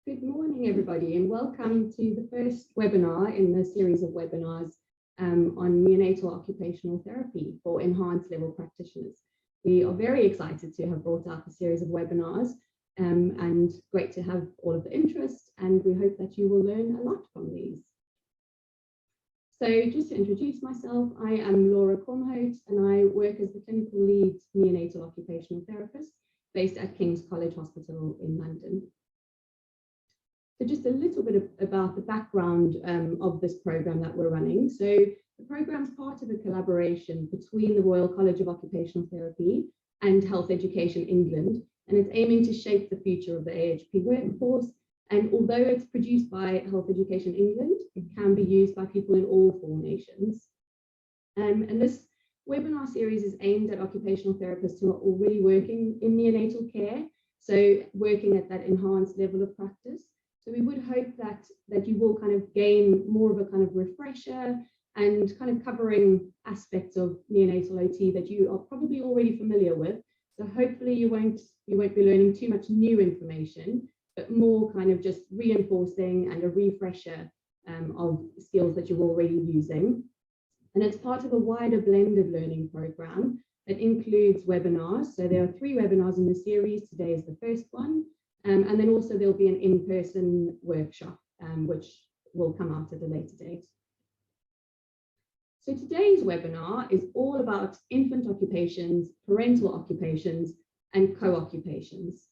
Good morning, everybody, and welcome to the first webinar in the series of webinars on neonatal occupational therapy for enhanced level practitioners. We are very excited to have brought out a series of webinars and great to have all of the interest, and we hope that you will learn a lot from these. So just to introduce myself, I am Laura Kromhout and I work as the clinical lead neonatal occupational therapist based at King's College Hospital in London. So just a little bit about the background of this program that we're running. So the program is part of a collaboration between the Royal College of Occupational Therapy and Health Education England, and it's aiming to shape the future of the AHP workforce. And although it's produced by Health Education England, it can be used by people in all 4 nations. And this webinar series is aimed at occupational therapists who are already working in neonatal care, so working at that enhanced level of practice. So we would hope that you will kind of gain more of a kind of refresher and kind of covering aspects of neonatal OT that you are probably already familiar with. So hopefully you won't be learning too much new information, but more kind of just reinforcing and a refresher of skills that you're already using. And it's part of a wider blended learning program that includes webinars. So there are 3 webinars in the series. Today is the first one. And then also there'll be an in-person workshop, which will come out at a later date. So today's webinar is all about infant occupations, parental occupations, and co-occupations.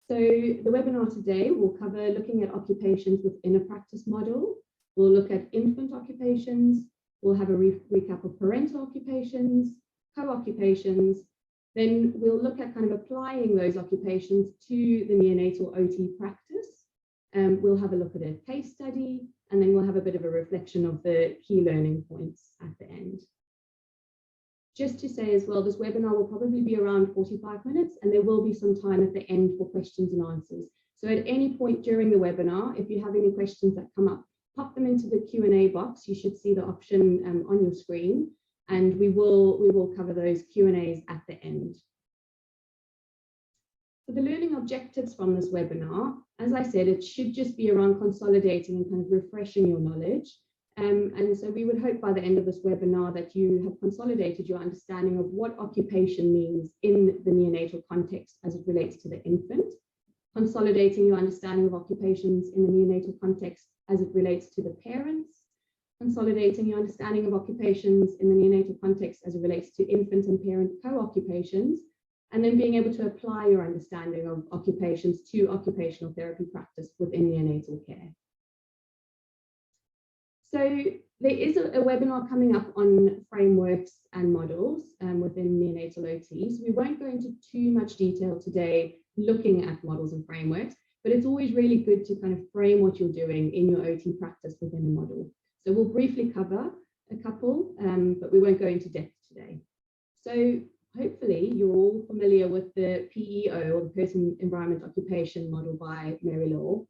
So the webinar today will cover looking at occupations within a practice model. We'll look at infant occupations. We'll have a recap of parental occupations, co-occupations. Then we'll look at kind of applying those occupations to the neonatal OT practice. We'll have a look at a case study, and then we'll have a bit of a reflection of the key learning points at the end. Just to say as well, this webinar will probably be around 45 minutes, and there will be some time at the end for questions and answers. So at any point during the webinar, if you have any questions that come up, pop them into the Q&A box. You should see the option on your screen. And we will cover those Q&As at the end. So the learning objectives from this webinar, as I said, it should just be around consolidating and kind of refreshing your knowledge. And so we would hope by the end of this webinar that you have consolidated your understanding of what occupation means in the neonatal context as it relates to the infant, consolidating your understanding of occupations in the neonatal context as it relates to the parents, consolidating your understanding of occupations in the neonatal context as it relates to infant and parent co-occupations, and then being able to apply your understanding of occupations to occupational therapy practice within neonatal care. So there is a webinar coming up on frameworks and models within neonatal OT. So we won't go into too much detail today looking at models and frameworks, but it's always really good to kind of frame what you're doing in your OT practice within a model. So we'll briefly cover a couple, but we won't go into depth today. So hopefully you're all familiar with the PEO, or the Person, Environment, Occupation model by Mary Law.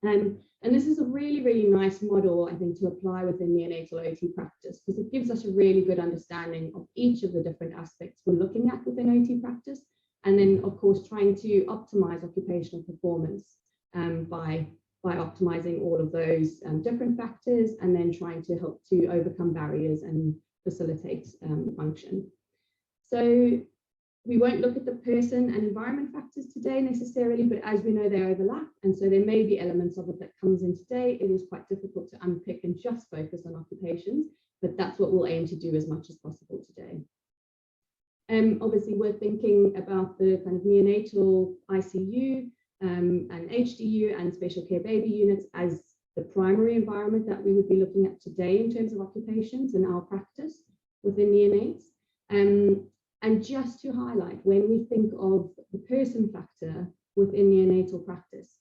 And this is a really, really nice model, I think, to apply within neonatal OT practice, because it gives us a really good understanding of each of the different aspects we're looking at within OT practice. And then, of course, trying to optimize occupational performance by optimizing all of those different factors, and then trying to help to overcome barriers and facilitate function. So we won't look at the person and environment factors today necessarily, but as we know, they overlap. And so there may be elements of it that comes in today. It is quite difficult to unpick and just focus on occupations, but that's what we'll aim to do as much as possible today. Obviously, we're thinking about the kind of neonatal ICU and HDU and special care baby units as the primary environment that we would be looking at today in terms of occupations in our practice within neonates. And just to highlight, when we think of the person factor within neonatal practice,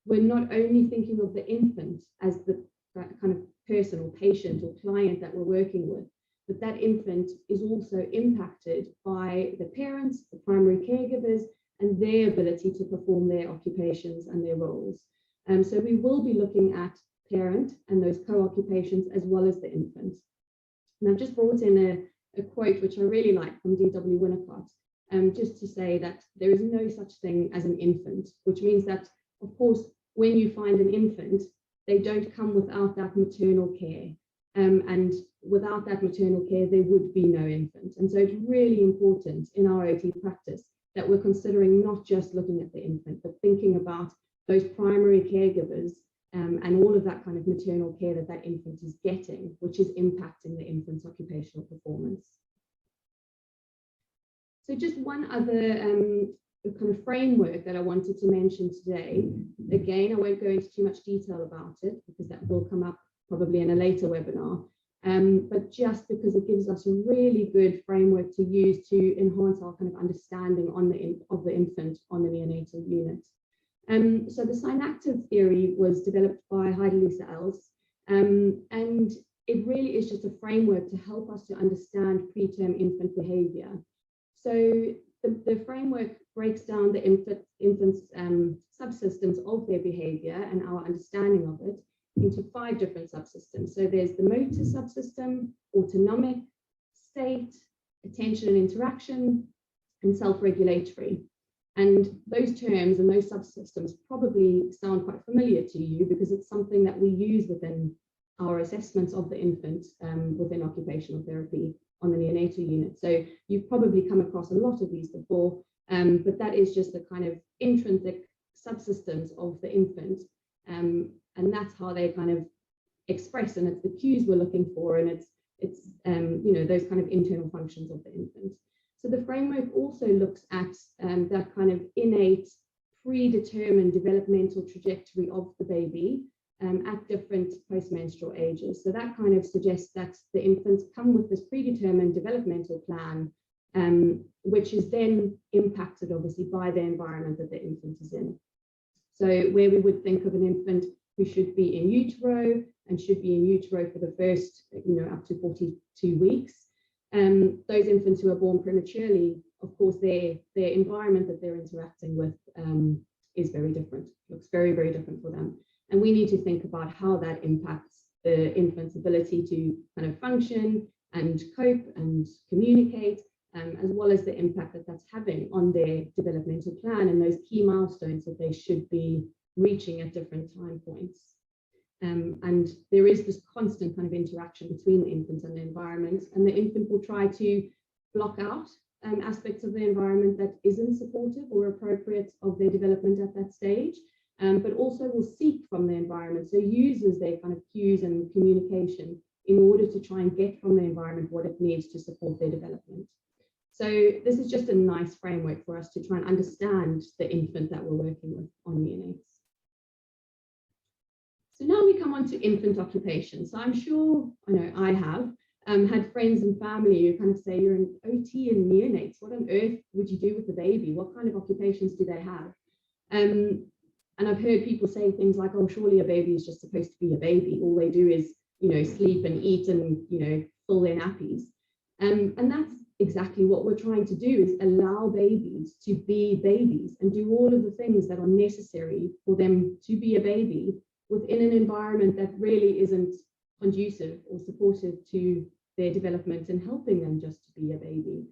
we're not only thinking of the infant as the kind of person or patient or client that we're working with, but that infant is also impacted by the parents, the primary caregivers, and their ability to perform their occupations and their roles. So we will be looking at parent and those co-occupations as well as the infant. And I've just brought in a quote which I really like from D.W. Winnicott, just to say that there is no such thing as an infant, which means that, of course, when you find an infant, they don't come without that maternal care. And without that maternal care, there would be no infant. And so it's really important in our OT practice that we're considering not just looking at the infant, but thinking about those primary caregivers and all of that kind of maternal care that that infant is getting, which is impacting the infant's occupational performance. So just one other kind of framework that I wanted to mention today. Again, I won't go into too much detail about it because that will come up probably in a later webinar, but just because it gives us a really good framework to use to enhance our kind of understanding of the infant on the neonatal unit. So the synactive theory was developed by Heidi-Lisa Els, and it really is just a framework to help us to understand preterm infant behavior. So the framework breaks down the infant's subsystems of their behavior and our understanding of it into 5 different subsystems. So there's the motor subsystem, autonomic, state, attention and interaction, and self-regulatory. And those terms and those subsystems probably sound quite familiar to you because it's something that we use within our assessments of the infant within occupational therapy on the neonatal unit. So you've probably come across a lot of these before, but that is just the kind of intrinsic subsystems of the infant. And that's how they kind of express, and it's the cues we're looking for, and it's you know, those kind of internal functions of the infant. So the framework also looks at that kind of innate, predetermined developmental trajectory of the baby at different postmenstrual ages. So that kind of suggests that the infants come with this predetermined developmental plan, which is then impacted obviously by the environment that the infant is in. So where we would think of an infant who should be in utero and should be in utero for the first, you know, up to 42 weeks, those infants who are born prematurely, of course, their environment that they're interacting with is very different, looks very, very different for them. And we need to think about how that impacts the infant's ability to kind of function and cope and communicate, as well as the impact that that's having on their developmental plan and those key milestones that they should be reaching at different time points. And there is this constant kind of interaction between the infant and the environment, and the infant will try to block out aspects of the environment that isn't supportive or appropriate of their development at that stage, but also will seek from the environment. So uses their kind of cues and communication in order to try and get from the environment what it needs to support their development. So this is just a nice framework for us to try and understand the infant that we're working with on neonates. So now we come on to infant occupation. So I'm sure, I know I have had friends and family who kind of say, you're an OT in neonates. What on earth would you do with the baby? What kind of occupations do they have? And I've heard people say things like, oh, surely a baby is just supposed to be a baby. All they do is, you know, sleep and eat and, you know, fill their nappies. And that's exactly what we're trying to do, is allow babies to be babies and do all of the things that are necessary for them to be a baby within an environment that really isn't conducive or supportive to their development and helping them just to be a baby.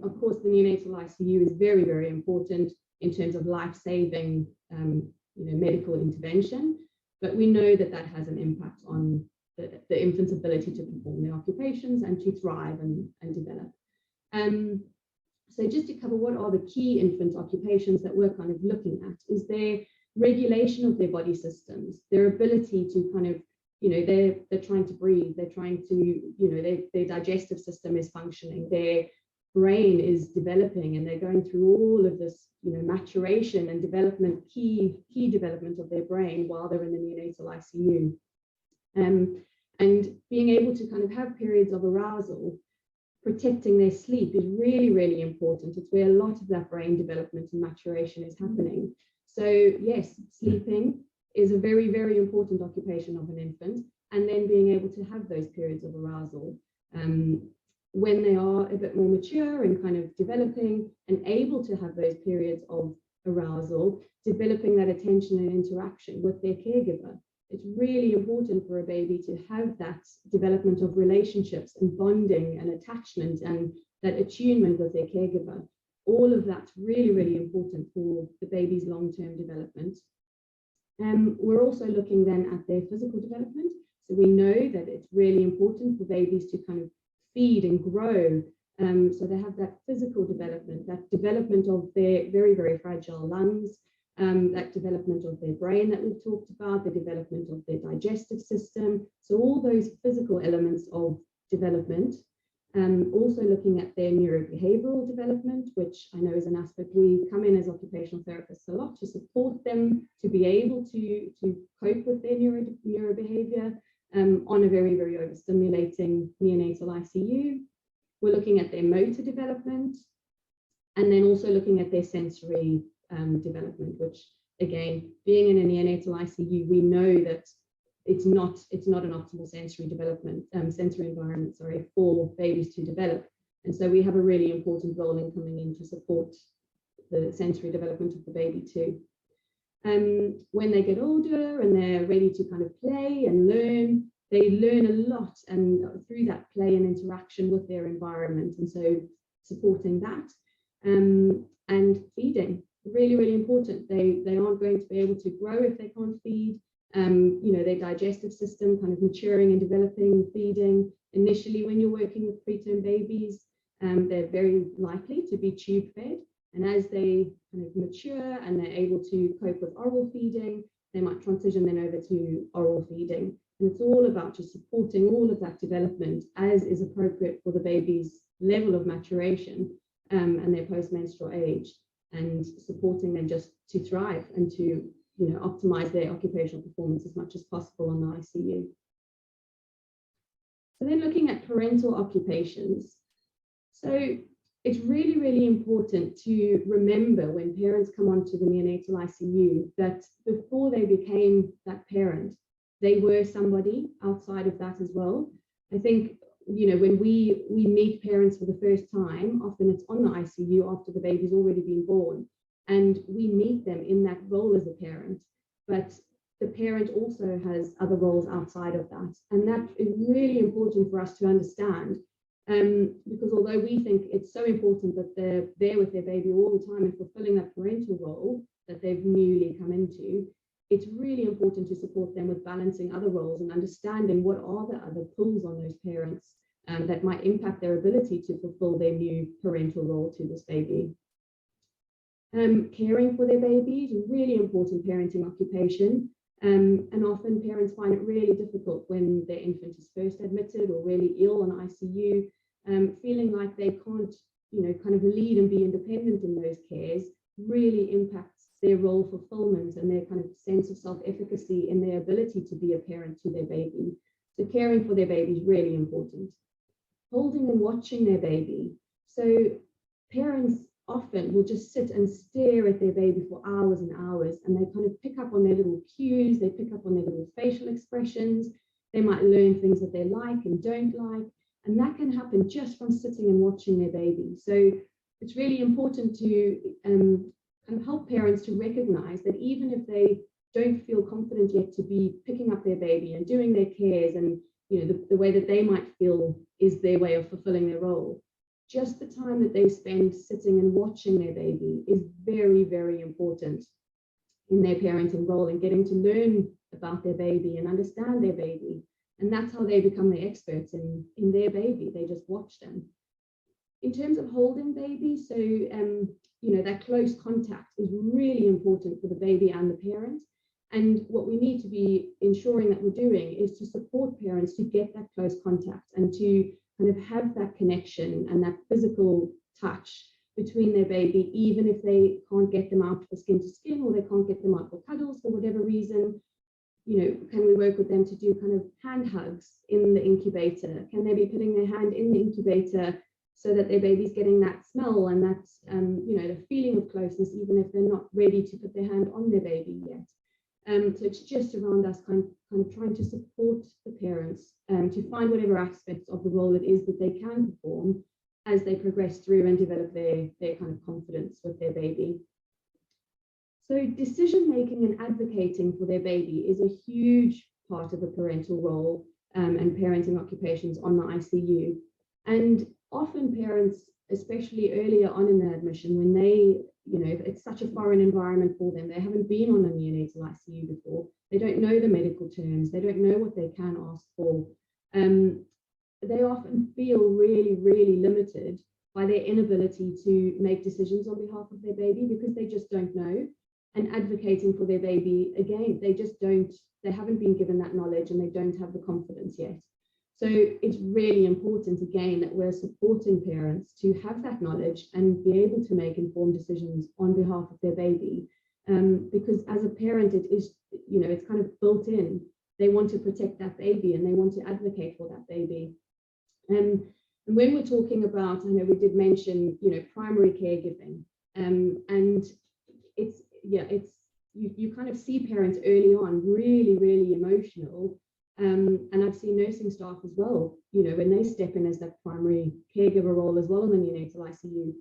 Of course, the neonatal ICU is very, very important in terms of life-saving, you know, medical intervention, but we know that that has an impact on the infant's ability to perform their occupations and to thrive and develop. So just to cover what are the key infant occupations that we're kind of looking at, is their regulation of their body systems, their ability to kind of, you know, they're trying to breathe, they're trying to, you know, their digestive system is functioning, their brain is developing, and they're going through all of this, you know, maturation and development, key development of their brain while they're in the neonatal ICU. And being able to kind of have periods of arousal, protecting their sleep is really, really important. It's where a lot of that brain development and maturation is happening. So yes, sleeping is a very, very important occupation of an infant, and then being able to have those periods of arousal when they are a bit more mature and kind of developing and able to have those periods of arousal, developing that attention and interaction with their caregiver. It's really important for a baby to have that development of relationships and bonding and attachment and that attunement with their caregiver. all of that's really, really important for the baby's long-term development. We're also looking then at their physical development. So we know that it's really important for babies to kind of feed and grow. So they have that physical development, that development of their very, very fragile lungs, that development of their brain that we've talked about, the development of their digestive system. So all those physical elements of development. Also looking at their neurobehavioral development, which I know is an aspect we come in as occupational therapists a lot to support them to be able to cope with their neurobehavior on a very, very overstimulating neonatal ICU. We're looking at their motor development, and then also looking at their sensory development, which again, being in a neonatal ICU, we know that it's not an optimal sensory environment, for babies to develop. And so we have a really important role in coming in to support the sensory development of the baby too. When they get older and they're ready to kind of play and learn, they learn a lot and through that play and interaction with their environment. And so supporting that and feeding, really, really important. They aren't going to be able to grow if they can't feed. Their digestive system kind of maturing and developing, feeding. Initially, when you're working with preterm babies, they're very likely to be tube fed. And as they kind of mature and they're able to cope with oral feeding, they might transition then over to oral feeding. And it's all about just supporting all of that development as is appropriate for the baby's level of maturation and their postmenstrual age, and supporting them just to thrive and to optimize their occupational performance as much as possible on the ICU. So then looking at parental occupations. So it's really, really important to remember when parents come onto the neonatal ICU that before they became that parent, they were somebody outside of that as well. I think, when we meet parents for the first time, often it's on the ICU after the baby's already been born. And we meet them in that role as a parent, but the parent also has other roles outside of that. And that is really important for us to understand, because although we think it's so important that they're there with their baby all the time and fulfilling that parental role that they've newly come into, it's really important to support them with balancing other roles and understanding what are the other pulls on those parents that might impact their ability to fulfill their new parental role to this baby. Caring for their baby is a really important parenting occupation, and often parents find it really difficult when their infant is first admitted or really ill on ICU, feeling like they can't, kind of lead and be independent in those cares really impacts their role fulfillment and their kind of sense of self-efficacy in their ability to be a parent to their baby. So caring for their baby is really important. Holding and watching their baby. So parents often will just sit and stare at their baby for hours and hours, and they kind of pick up on their little cues, they pick up on their little facial expressions, they might learn things that they like and don't like, and that can happen just from sitting and watching their baby. So it's really important to kind of help parents to recognize that even if they don't feel confident yet to be picking up their baby and doing their cares and the way that they might feel is their way of fulfilling their role, just the time that they spend sitting and watching their baby is very, very important in their parenting role and getting to learn about their baby and understand their baby. And that's how they become the experts in their baby. They just watch them. In terms of holding babies, so, that close contact is really important for the baby and the parent. And what we need to be ensuring that we're doing is to support parents to get that close contact and to kind of have that connection and that physical touch between their baby, even if they can't get them out for skin to skin or they can't get them out for cuddles for whatever reason. Can we work with them to do kind of hand hugs in the incubator? Can they be putting their hand in the incubator so that their baby's getting that smell and that, the feeling of closeness, even if they're not ready to put their hand on their baby yet? So it's just around us kind of trying to support the parents to find whatever aspects of the role it is that they can perform as they progress through and develop their kind of confidence with their baby. So decision making and advocating for their baby is a huge part of the parental role and parenting occupations on the ICU. And often parents especially earlier on in their admission, when they, it's such a foreign environment for them. They haven't been on a neonatal ICU before. They don't know the medical terms. They don't know what they can ask for. They often feel really, really limited by their inability to make decisions on behalf of their baby because they just don't know. And advocating for their baby, again, they haven't been given that knowledge and they don't have the confidence yet. So it's really important, again, that we're supporting parents to have that knowledge and be able to make informed decisions on behalf of their baby. Because as a parent, it is, it's kind of built in. They want to protect that baby and they want to advocate for that baby. And when we're talking about, I know we did mention, primary caregiving, and it's you kind of see parents early on really, really emotional. And I've seen nursing staff as well, when they step in as that primary caregiver role as well in the neonatal ICU,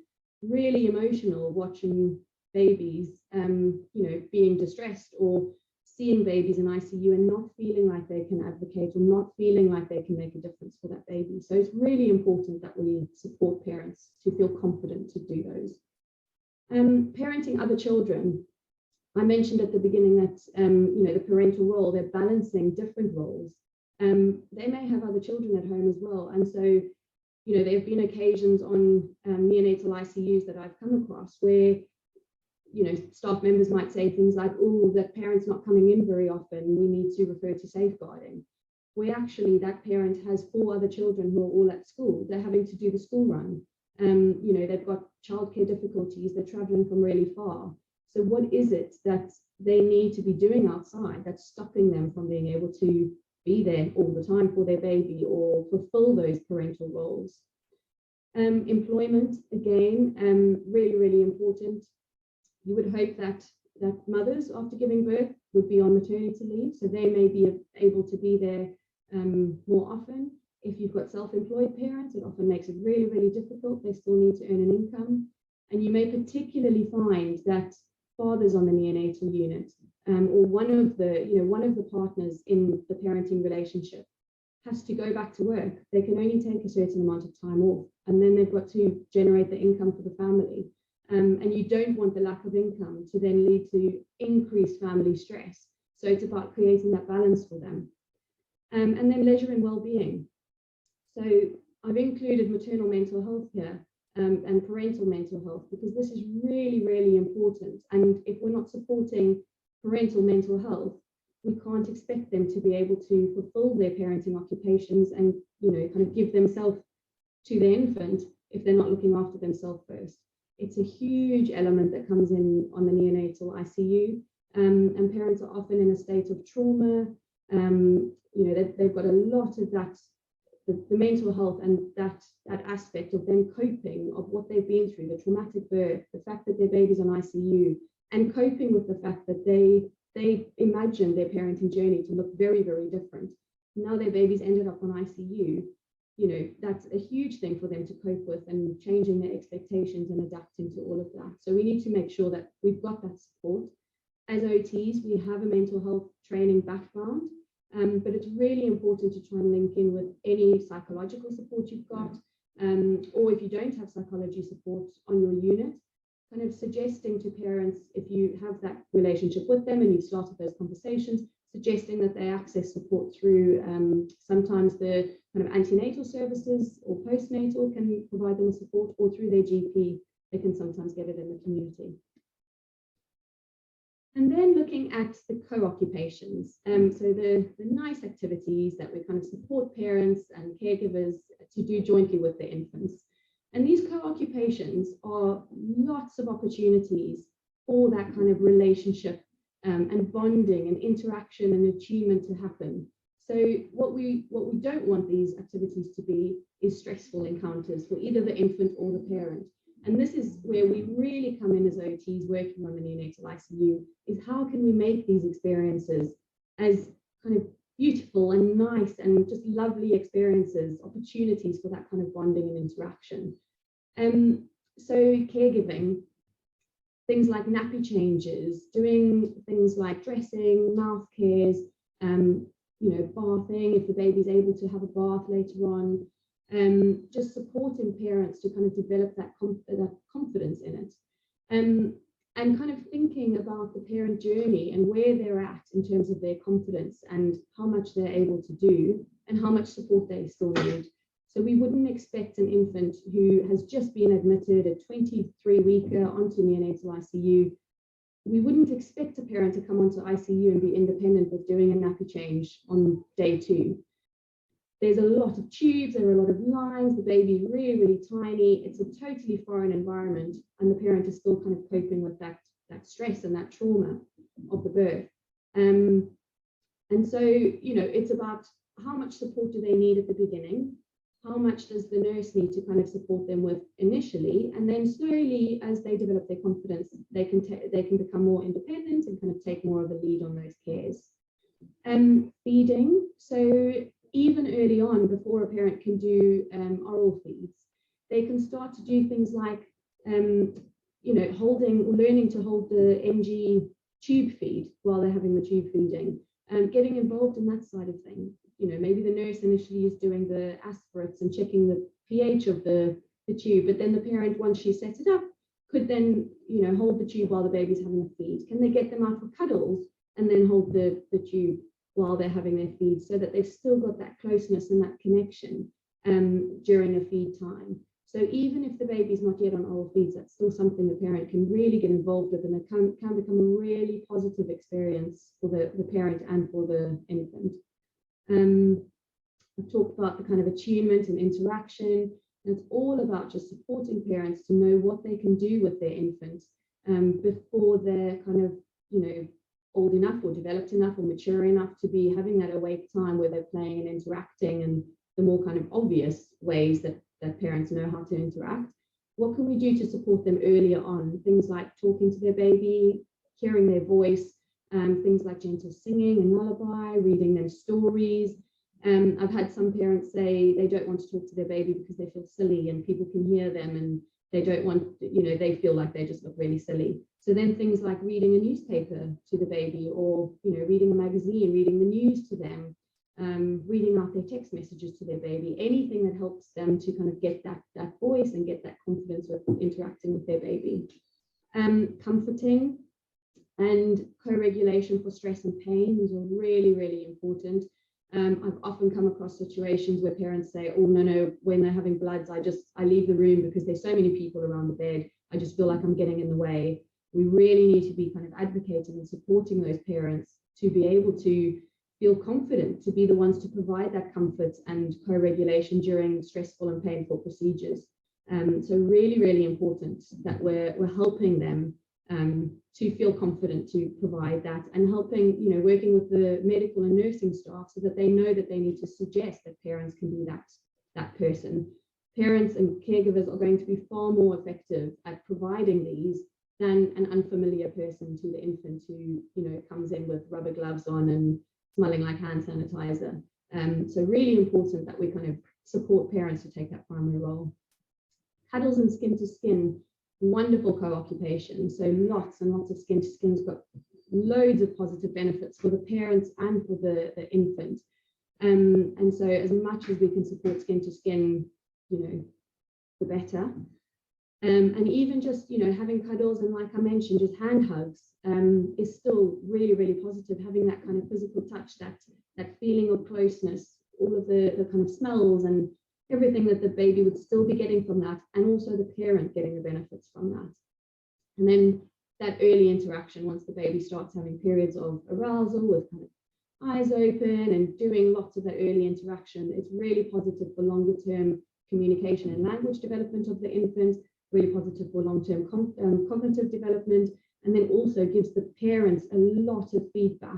really emotional watching babies, being distressed or seeing babies in ICU and not feeling like they can advocate or not feeling like they can make a difference for that baby. So it's really important that we support parents to feel confident to do those. Parenting other children. I mentioned at the beginning that, the parental role, they're balancing different roles. They may have other children at home as well. And so, there have been occasions on neonatal ICUs that I've come across where, staff members might say things like, oh, that parent's not coming in very often, we need to refer to safeguarding. Where actually that parent has 4 other children who are all at school. They're having to do the school run. They've got childcare difficulties, they're traveling from really far. So what is it that they need to be doing outside that's stopping them from being able to be there all the time for their baby or fulfill those parental roles? Employment, again, really, really important. You would hope that mothers after giving birth would be on maternity leave, so they may be able to be there more often. If you've got self-employed parents, it often makes it really, really difficult. They still need to earn an income. And you may particularly find that fathers on the neonatal unit or one of the partners in the parenting relationship has to go back to work. They can only take a certain amount of time off, and then they've got to generate the income for the family. And you don't want the lack of income to then lead to increased family stress. So it's about creating that balance for them. And then leisure and well-being. So I've included maternal mental health here. And parental mental health, because this is really, really important. And if we're not supporting parental mental health, we can't expect them to be able to fulfill their parenting occupations and, kind of give themselves to the infant if they're not looking after themselves first. It's a huge element that comes in on the neonatal ICU, and parents are often in a state of trauma. They've got a lot of that. The mental health and that aspect of them coping of what they've been through, the traumatic birth, the fact that their baby's on ICU, and coping with the fact that they imagine their parenting journey to look very, very different. Now their baby's ended up on ICU, that's a huge thing for them to cope with, and changing their expectations and adapting to all of that. So we need to make sure that we've got that support. As OTs, we have a mental health training background. But it's really important to try and link in with any psychological support you've got, or if you don't have psychology support on your unit, kind of suggesting to parents, if you have that relationship with them and you've started those conversations, suggesting that they access support through sometimes the kind of antenatal services or postnatal can provide them support, or through their GP, they can sometimes get it in the community. And then looking at the co-occupations, so the nice activities that we kind of support parents and caregivers to do jointly with their infants. And these co-occupations are lots of opportunities for that kind of relationship and bonding and interaction and achievement to happen. So what we don't want these activities to be is stressful encounters for either the infant or the parent. And this is where we really come in as OTs working on the neonatal ICU, is how can we make these experiences as kind of beautiful and nice and just lovely experiences, opportunities for that kind of bonding and interaction. So caregiving, things like nappy changes, doing things like dressing, mouth cares, bathing, if the baby's able to have a bath later on, just supporting parents to kind of develop that confidence in it. And kind of thinking about the parent journey and where they're at in terms of their confidence and how much they're able to do and how much support they still need. So we wouldn't expect an infant who has just been admitted at 23-weeker onto neonatal ICU. We wouldn't expect a parent to come onto ICU and be independent with doing a nappy change on day 2. There's a lot of tubes, there are a lot of lines, the baby's really, really tiny. It's a totally foreign environment, and the parent is still kind of coping with that stress and that trauma of the birth. And so, you know, it's about how much support do they need at the beginning? How much does the nurse need to kind of support them with initially? And then slowly, as they develop their confidence, they can become more independent and kind of take more of a lead on those cares. Feeding. So even early on, before a parent can do oral feeds, they can start to do things like, you know, learning to hold the NG tube feed while they're having the tube feeding, getting involved in that side of things. You know, maybe the nurse initially is doing the aspirates and checking the pH of the tube, but then the parent, once she sets it up, could then, you know, hold the tube while the baby's having a feed. Can they get them out for cuddles and then hold the tube while they're having their feed, so that they've still got that closeness and that connection during a feed time? So even if the baby's not yet on oral feeds, that's still something the parent can really get involved with, and it can become a really positive experience for the parent and for the infant. I've talked about the kind of attunement and interaction, and it's all about just supporting parents to know what they can do with their infant before they're kind of, you know, old enough or developed enough or mature enough to be having that awake time where they're playing and interacting, and the more kind of obvious ways that parents know how to interact. What can we do to support them earlier on? Things like talking to their baby, hearing their voice, things like gentle singing and lullaby, reading them stories. I've had some parents say they don't want to talk to their baby because they feel silly and people can hear them, and they don't want, you know, they feel like they just look really silly. So then things like reading a newspaper to the baby, or, you know, reading a magazine, reading the news to them, reading out their text messages to their baby, anything that helps them to kind of get that voice and get that confidence with interacting with their baby. Comforting and co-regulation for stress and pain. These are really, really important. I've often come across situations where parents say, oh, no, when they're having bloods, I leave the room because there's so many people around the bed. I just feel like I'm getting in the way. We really need to be kind of advocating and supporting those parents to be able to feel confident, to be the ones to provide that comfort and co-regulation during stressful and painful procedures. So really, really important that we're helping them to feel confident to provide that, and helping, you know, working with the medical and nursing staff so that they know that they need to suggest that parents can be that person. Parents and caregivers are going to be far more effective at providing these than an unfamiliar person to the infant who, you know, comes in with rubber gloves on and smelling like hand sanitizer. So really important that we kind of support parents to take that primary role. Cuddles and skin to skin, wonderful co-occupation. So lots and lots of skin to skin's got loads of positive benefits for the parents and for the infant. And so as much as we can support skin to skin, you know, the better. And even just, you know, having cuddles and, like I mentioned, just hand hugs is still really, really positive. Having that kind of physical touch, that feeling of closeness, all of the kind of smells and everything that the baby would still be getting from that, and also the parent getting the benefits from that. And then that early interaction, once the baby starts having periods of arousal with kind of eyes open and doing lots of that early interaction, it's really positive for longer term communication and language development of the infant, really positive for long-term cognitive development, and then also gives the parents a lot of feedback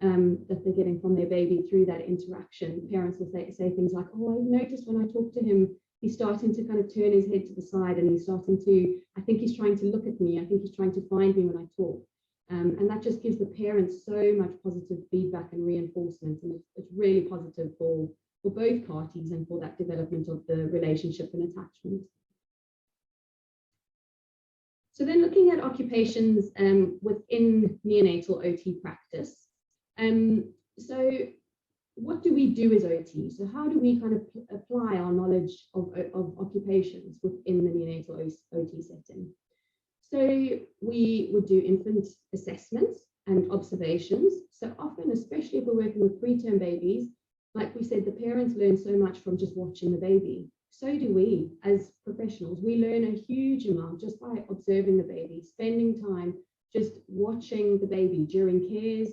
that they're getting from their baby through that interaction. Parents will say things like, oh, I've noticed when I talk to him, he's starting to kind of turn his head to the side, and he's starting to, I think he's trying to look at me, I think he's trying to find me when I talk. And that just gives the parents so much positive feedback and reinforcement, and it's really positive for both parties and for that development of the relationship and attachment. So then looking at occupations within neonatal OT practice. So what do we do as OT? So how do we kind of apply our knowledge of occupations within the neonatal OT setting? So we would do infant assessments and observations. So often, especially if we're working with preterm babies, like we said, the parents learn so much from just watching the baby. So do we as professionals. We learn a huge amount just by observing the baby, spending time just watching the baby during cares,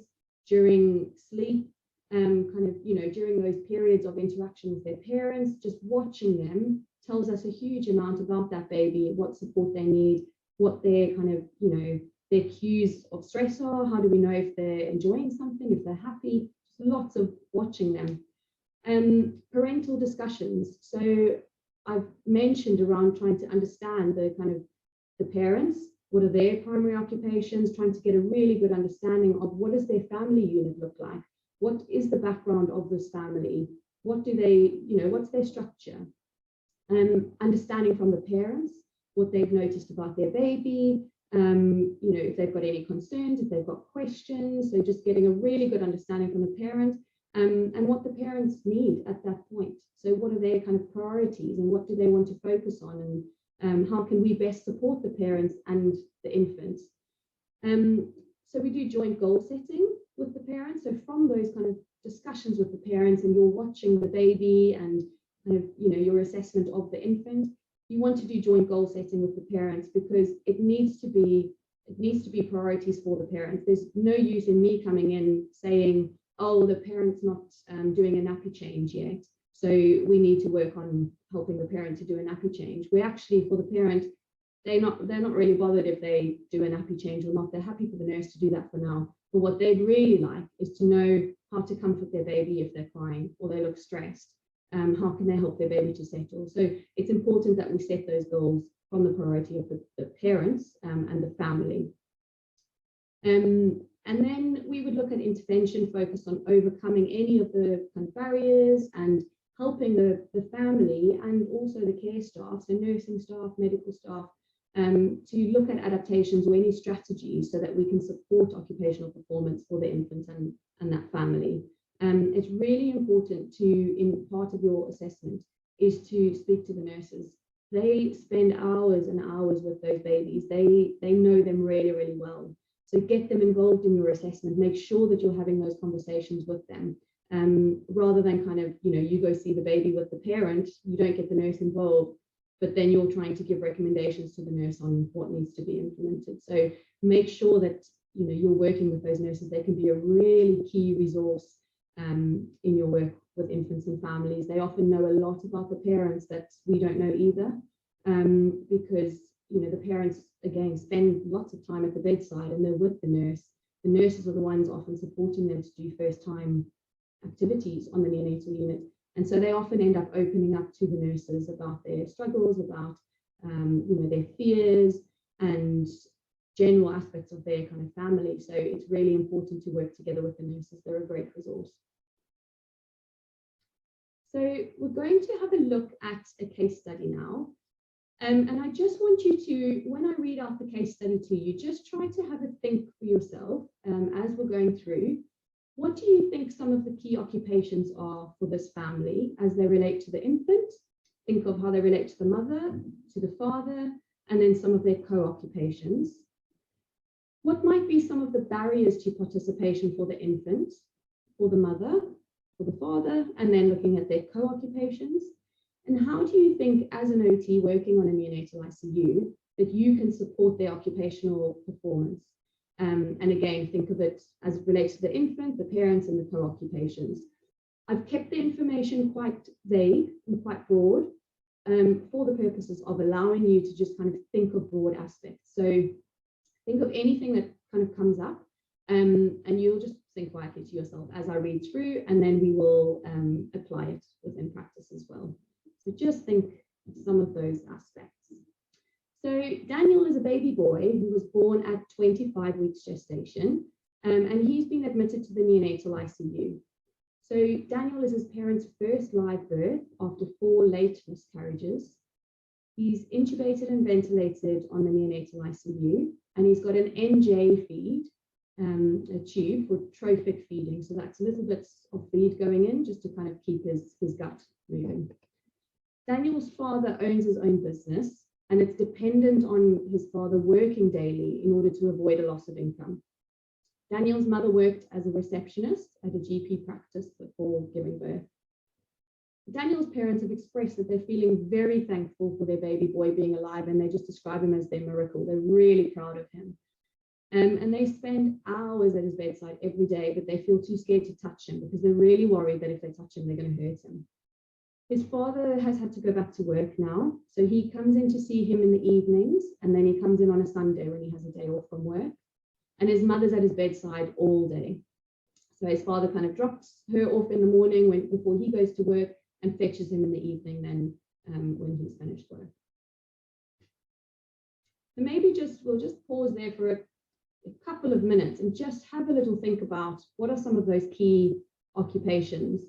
during sleep, kind of, during those periods of interaction with their parents. Just watching them tells us a huge amount about that baby, what support they need, what their kind of, their cues of stress are. How do we know if they're enjoying something, if they're happy? Just lots of watching them. Parental discussions. So I've mentioned around trying to understand the kind of the parents, what are their primary occupations, trying to get a really good understanding of what does their family unit look like? What is the background of this family? What do they, what's their structure? Understanding from the parents what they've noticed about their baby, if they've got any concerns, if they've got questions. So just getting a really good understanding from the parent, and what the parents need at that point. So what are their kind of priorities and what do they want to focus on, and how can we best support the parents and the infant? So we do joint goal setting with the parents. So from those kind of discussions with the parents, and you're watching the baby and kind of, your assessment of the infant, you want to do joint goal setting with the parents, because it needs to be priorities for the parents. There's no use in me coming in saying, oh, the parent's not doing a nappy change yet, so we need to work on helping the parent to do a nappy change. We actually, for the parent, they're not really bothered if they do a nappy change or not. They're happy for the nurse to do that for now. But what they'd really like is to know how to comfort their baby if they're crying or they look stressed. How can they help their baby to settle? So it's important that we set those goals from the priority of the parents and the family. And then we would look at intervention focused on overcoming any of the kind of barriers and helping the family and also the care staff, so nursing staff, medical staff, to look at adaptations or any strategies so that we can support occupational performance for the infant and that family. It's really important to, in part of your assessment, is to speak to the nurses. They spend hours and hours with those babies. They know them really, really well. So get them involved in your assessment. Make sure that you're having those conversations with them, rather than kind of, you go see the baby with the parent, you don't get the nurse involved, but then you're trying to give recommendations to the nurse on what needs to be implemented. So make sure that, you're working with those nurses. They can be a really key resource in your work with infants and families. They often know a lot about the parents that we don't know either, because the parents, again, spend lots of time at the bedside and they're with the nurse. The nurses are the ones often supporting them to do first-time activities on the neonatal unit, and so they often end up opening up to the nurses about their struggles, about their fears and general aspects of their kind of family. So it's really important to work together with the nurses. They're a great resource. So we're going to have a look at a case study now. And I just want you to, when I read out the case study to you, just try to have a think for yourself as we're going through. What do you think some of the key occupations are for this family as they relate to the infant? Think of how they relate to the mother, to the father, and then some of their co-occupations. What might be some of the barriers to participation for the infant, for the mother, for the father, and then looking at their co-occupations? And how do you think, as an OT working on a neonatal ICU, that you can support their occupational performance? And again, think of it as it relates to the infant, the parents, and the co-occupations. I've kept the information quite vague and quite broad for the purposes of allowing you to just kind of think of broad aspects. So think of anything that kind of comes up, and you'll just think quietly to yourself as I read through, and then we will apply it within practice as well. So just think of some of those aspects. So Daniel is a baby boy who was born at 25 weeks gestation, and he's been admitted to the neonatal ICU. So Daniel is his parents' first live birth after 4 late miscarriages. He's intubated and ventilated on the neonatal ICU, and he's got an NJ feed, a tube for trophic feeding. So that's little bits of feed going in just to kind of keep his gut moving. Daniel's father owns his own business, and it's dependent on his father working daily in order to avoid a loss of income. Daniel's mother worked as a receptionist at a GP practice before giving birth. Daniel's parents have expressed that they're feeling very thankful for their baby boy being alive, and they just describe him as their miracle. They're really proud of him. And they spend hours at his bedside every day, but they feel too scared to touch him because they're really worried that if they touch him, they're going to hurt him. His father has had to go back to work now, so he comes in to see him in the evenings, and then he comes in on a Sunday when he has a day off from work. And his mother's at his bedside all day. So his father kind of drops her off in the morning before he goes to work, and fetches him in the evening then when he's finished work. So maybe we'll just pause there for a couple of minutes and just have a little think about what are some of those key occupations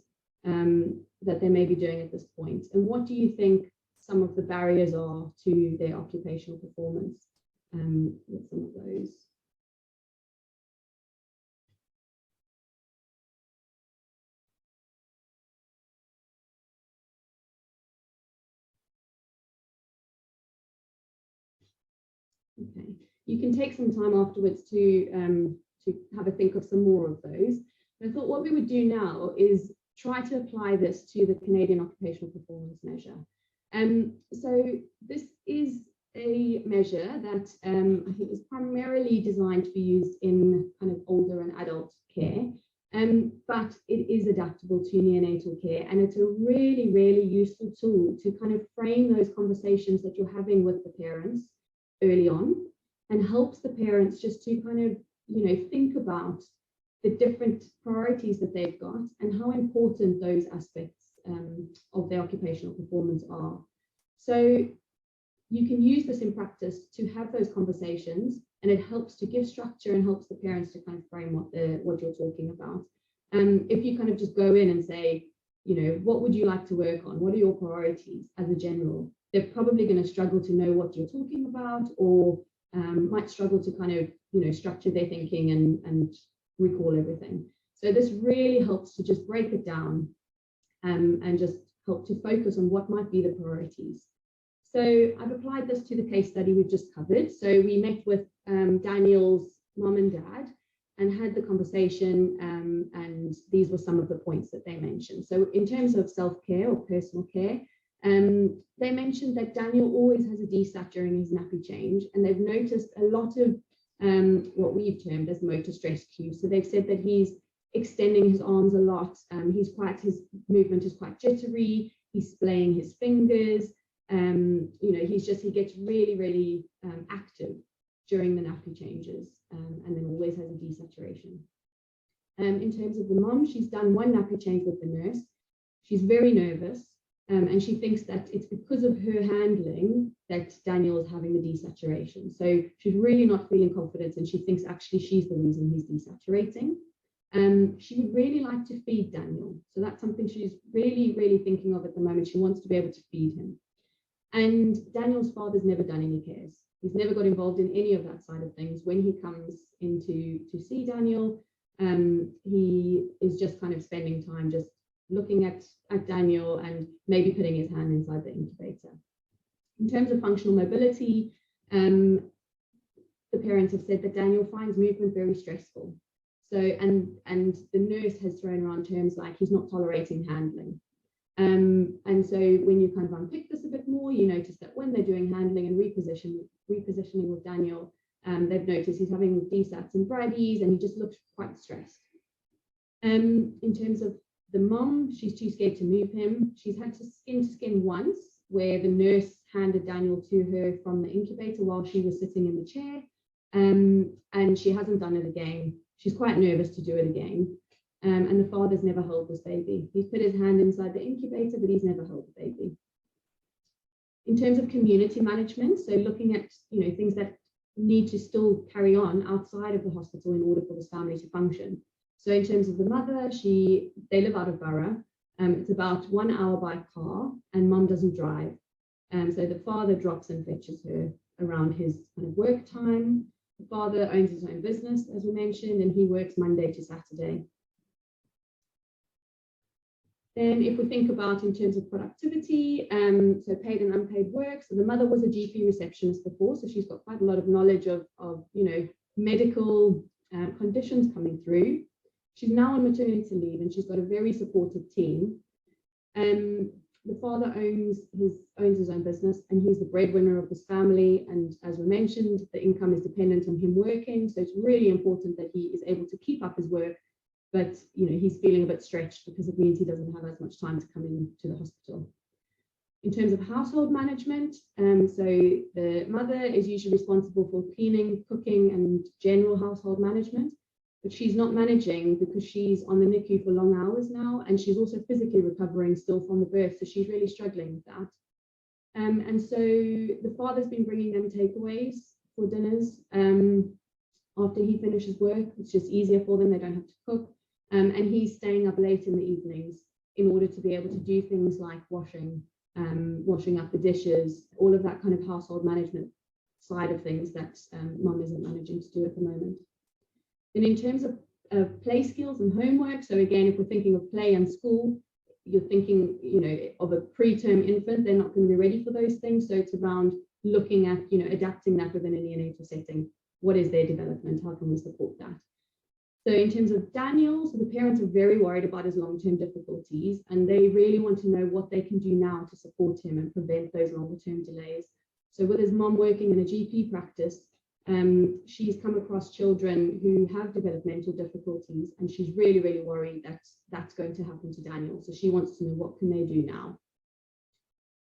that they may be doing at this point, and what do you think some of the barriers are to their occupational performance with some of those. Okay, you can take some time afterwards to have a think of some more of those. But I thought what we would do now is try to apply this to the Canadian Occupational Performance Measure. So this is a measure that I think is primarily designed to be used in kind of older and adult care, but it is adaptable to neonatal care, and it's a really, really useful tool to kind of frame those conversations that you're having with the parents early on, and helps the parents just to kind of, think about the different priorities that they've got and how important those aspects of their occupational performance are. So you can use this in practice to have those conversations, and it helps to give structure and helps the parents to kind of frame what you're talking about. If you kind of just go in and say, what would you like to work on? What are your priorities as a general? They're probably going to struggle to know what you're talking about, or might struggle to kind of, structure their thinking and recall everything. So this really helps to just break it down and just help to focus on what might be the priorities. So I've applied this to the case study we've just covered. So we met with Daniel's mom and dad and had the conversation, and these were some of the points that they mentioned. So in terms of self-care or personal care, they mentioned that Daniel always has a DSAT during his nappy change, and they've noticed a lot of what we've termed as motor stress cues. So they've said that he's extending his arms a lot. His movement is quite jittery. He's splaying his fingers. He gets really, really active during the nappy changes, and then always has a desaturation. In terms of the mom, she's done one nappy change with the nurse. She's very nervous. And she thinks that it's because of her handling that Daniel is having the desaturation. So she's really not feeling confident, and she thinks actually she's the reason he's desaturating. She would really like to feed Daniel. So that's something she's really, really thinking of at the moment. She wants to be able to feed him. And Daniel's father's never done any cares. He's never got involved in any of that side of things. When he comes in to see Daniel, he is just kind of spending time just looking at Daniel and maybe putting his hand inside the incubator. In terms of functional mobility, the parents have said that Daniel finds movement very stressful. So, and the nurse has thrown around terms like he's not tolerating handling. And so when you kind of unpick this a bit more, you notice that when they're doing handling and repositioning with Daniel, they've noticed he's having DSATs and braddies, and he just looks quite stressed. In terms of the mom, she's too scared to move him. She's had to skin once, where the nurse handed Daniel to her from the incubator while she was sitting in the chair, and she hasn't done it again. She's quite nervous to do it again. And the father's never held this baby. He's put his hand inside the incubator, but he's never held the baby. In terms of community management, so looking at things that need to still carry on outside of the hospital in order for this family to function. So in terms of the mother, they live out of Borough. It's about 1 hour by car, and mom doesn't drive. So the father drops and fetches her around his kind of work time. The father owns his own business, as we mentioned, and he works Monday to Saturday. Then if we think about in terms of productivity, so paid and unpaid work. So the mother was a GP receptionist before, so she's got quite a lot of knowledge of medical conditions coming through. She's now on maternity leave and she's got a very supportive team. The father owns his own business and he's the breadwinner of this family. And as we mentioned, the income is dependent on him working. So it's really important that he is able to keep up his work. But he's feeling a bit stretched because it means he doesn't have as much time to come into the hospital. In terms of household management, so the mother is usually responsible for cleaning, cooking, and general household management, but she's not managing because she's on the NICU for long hours now, and she's also physically recovering still from the birth, so she's really struggling with that. And so the father's been bringing them takeaways for dinners after he finishes work. It's just easier for them, they don't have to cook. And he's staying up late in the evenings in order to be able to do things like washing up the dishes, all of that kind of household management side of things that mum isn't managing to do at the moment. And in terms of play skills and homework, so again, if we're thinking of play and school, you're thinking, of a preterm infant, they're not going to be ready for those things. So it's around looking at, adapting that within a neonatal setting. What is their development? How can we support that? So in terms of Daniel, so the parents are very worried about his long-term difficulties, and they really want to know what they can do now to support him and prevent those longer-term delays. So with his mom working in a GP practice, she's come across children who have developmental difficulties, and she's really, really worried that that's going to happen to Daniel. So she wants to know what can they do now.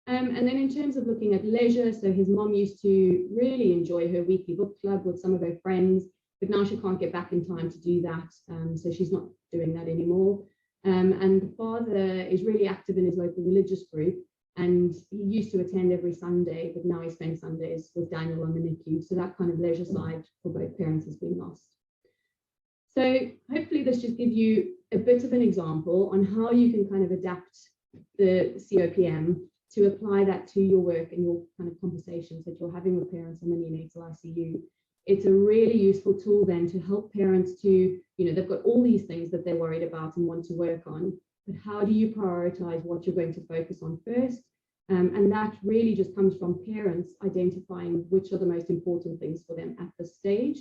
And then in terms of looking at leisure, so his mom used to really enjoy her weekly book club with some of her friends, but now she can't get back in time to do that. So she's not doing that anymore. And the father is really active in his local religious group, and he used to attend every Sunday, but now he spends Sundays with Daniel on the NICU. So that kind of leisure side for both parents has been lost. So hopefully this just gives you a bit of an example on how you can kind of adapt the COPM to apply that to your work and your kind of conversations that you're having with parents in the neonatal ICU. It's a really useful tool then to help parents to, they've got all these things that they're worried about and want to work on, but how do you prioritize what you're going to focus on first? And that really just comes from parents identifying which are the most important things for them at this stage,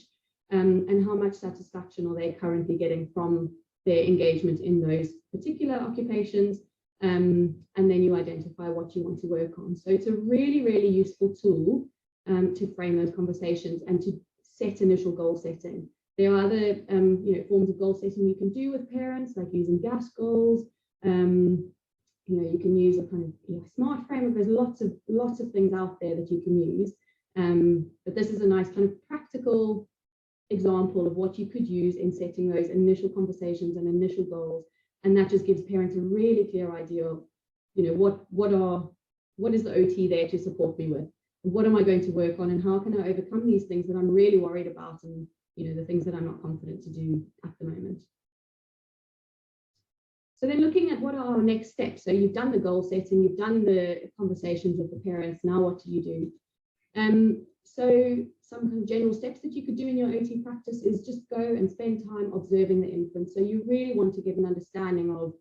and how much satisfaction are they currently getting from their engagement in those particular occupations, and then you identify what you want to work on. So it's a really, really useful tool to frame those conversations and to set initial goal setting. There are other forms of goal setting you can do with parents, like using GAS goals. You can use a kind of smart framework. There's lots of things out there that you can use. But this is a nice kind of practical example of what you could use in setting those initial conversations and initial goals. And that just gives parents a really clear idea of, what is the OT there to support me with? What am I going to work on, and how can I overcome these things that I'm really worried about, and the things that I'm not confident to do at the moment. So then looking at what are our next steps. So you've done the goal setting, you've done the conversations with the parents. Now what do you do? So some kind of general steps that you could do in your OT practice is just go and spend time observing the infant. So you really want to get an understanding of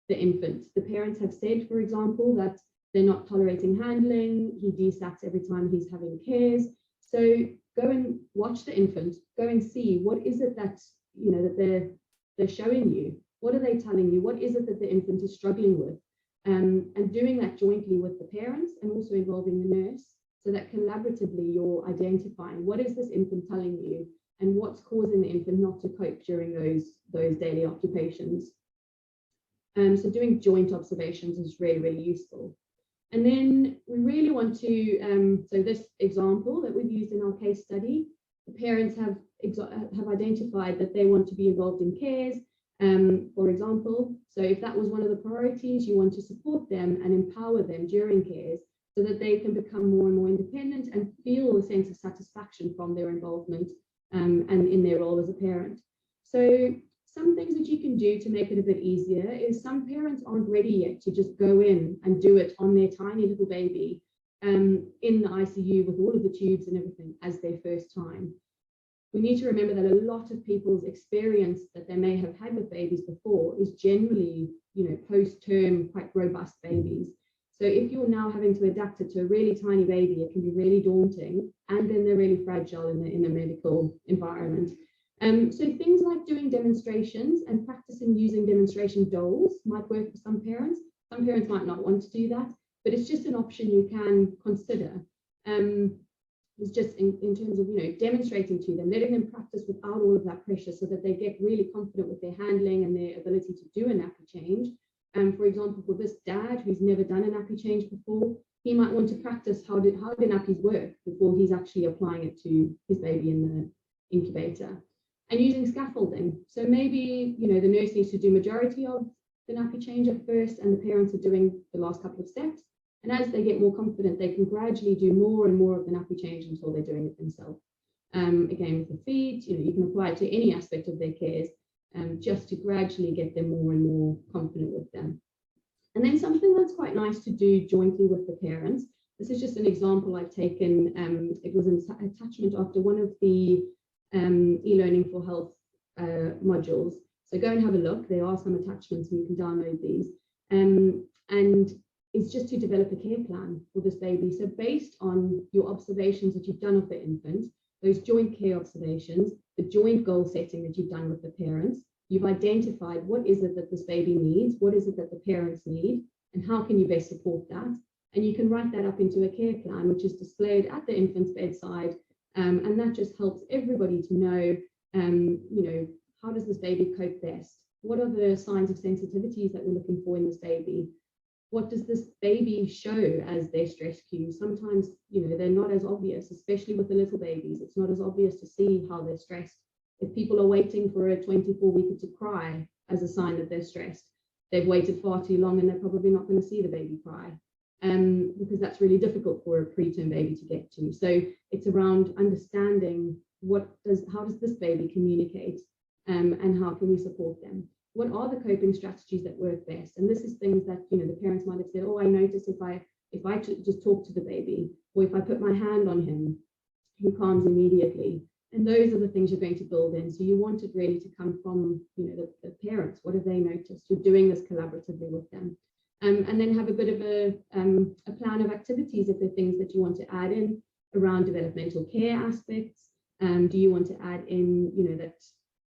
the infant. The parents have said, for example, that they're not tolerating handling. He desats every time he's having cares. So go and watch the infant. Go and see what is it that that they're showing you. What are they telling you? What is it that the infant is struggling with? And doing that jointly with the parents and also involving the nurse, so that collaboratively you're identifying what is this infant telling you and what's causing the infant not to cope during those daily occupations. So doing joint observations is really, really useful. And then we really want to, so this example that we've used in our case study, the parents have identified that they want to be involved in cares, for example. So if that was one of the priorities, you want to support them and empower them during cares so that they can become more and more independent and feel a sense of satisfaction from their involvement and in their role as a parent. So some things that you can do to make it a bit easier is some parents aren't ready yet to just go in and do it on their tiny little baby in the ICU with all of the tubes and everything as their first time. we need to remember that a lot of people's experience that they may have had with babies before is generally, post-term, quite robust babies. So if you're now having to adapt it to a really tiny baby, it can be really daunting, and then they're really fragile in a medical environment. So things like doing demonstrations and practicing using demonstration dolls might work for some parents. Some parents might not want to do that, but it's just an option you can consider. It's just in terms of, demonstrating to them, letting them practice without all of that pressure so that they get really confident with their handling and their ability to do a nappy change. For example, for this dad who's never done a nappy change before, he might want to practice how do nappies work before he's actually applying it to his baby in the incubator. And using scaffolding. So maybe, the nurse needs to do majority of the nappy change at first, and the parents are doing the last couple of steps. And as they get more confident, they can gradually do more and more of the nappy change until they're doing it themselves. Again, with the feed, you can apply it to any aspect of their cares, just to gradually get them more and more confident with them. And then something that's quite nice to do jointly with the parents. This is just an example I've taken. It was an attachment after one of the eLearning for Health modules. So go and have a look. There are some attachments and you can download these. And it's just to develop a care plan for this baby. So based on your observations that you've done of the infant, those joint care observations, the joint goal setting that you've done with the parents, you've identified what is it that this baby needs, what is it that the parents need, and how can you best support that? And you can write that up into a care plan, which is displayed at the infant's bedside. And that just helps everybody to know, how does this baby cope best? What are the signs of sensitivities that we're looking for in this baby? What does this baby show as their stress cues? Sometimes, they're not as obvious, especially with the little babies. It's not as obvious to see how they're stressed. If people are waiting for a 24-weeker to cry as a sign that they're stressed, they've waited far too long and they're probably not going to see the baby cry. Because that's really difficult for a preterm baby to get to. So it's around understanding how does this baby communicate, and how can we support them? What are the coping strategies that work best? And this is things that the parents might have said, oh, I notice if I just talk to the baby, or if I put my hand on him, he calms immediately. And those are the things you're going to build in. So you want it really to come from the parents. What have they noticed? You're doing this collaboratively with them. And then have a bit of a plan of activities if there are things that you want to add in around developmental care aspects. Do you want to add in, that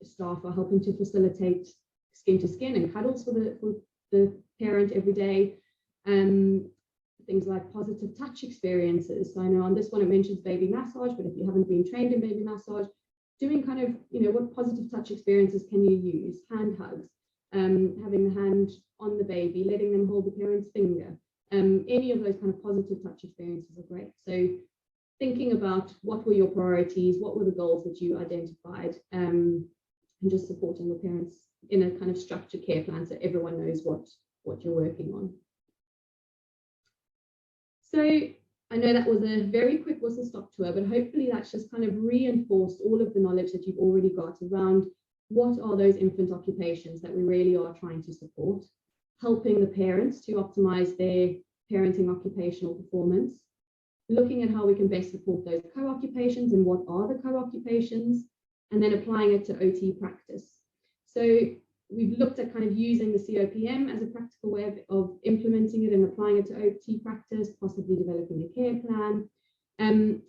staff are helping to facilitate skin to skin and cuddles for the parent every day? Things like positive touch experiences. So I know on this one it mentions baby massage, but if you haven't been trained in baby massage, doing kind of, what positive touch experiences can you use? Hand hugs. Having the hand on the baby, letting them hold the parent's finger. Any of those kind of positive touch experiences are great. So thinking about what were your priorities, what were the goals that you identified, and just supporting the parents in a kind of structured care plan so everyone knows what you're working on. So I know that was a very quick whistle-stop tour, but hopefully that's just kind of reinforced all of the knowledge that you've already got around what are those infant occupations that we really are trying to support, helping the parents to optimize their parenting occupational performance, looking at how we can best support those co-occupations and what are the co-occupations, and then applying it to OT practice. So we've looked at kind of using the COPM as a practical way of implementing it and applying it to OT practice, possibly developing a care plan.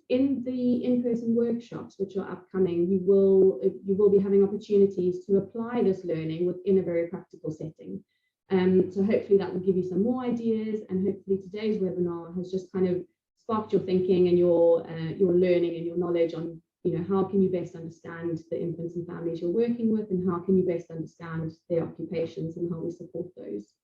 In the in-person workshops, which are upcoming, you will be having opportunities to apply this learning within a very practical setting. So hopefully that will give you some more ideas, and hopefully today's webinar has just kind of sparked your thinking and your learning and your knowledge on, how can you best understand the infants and families you're working with, and how can you best understand their occupations and how we support those.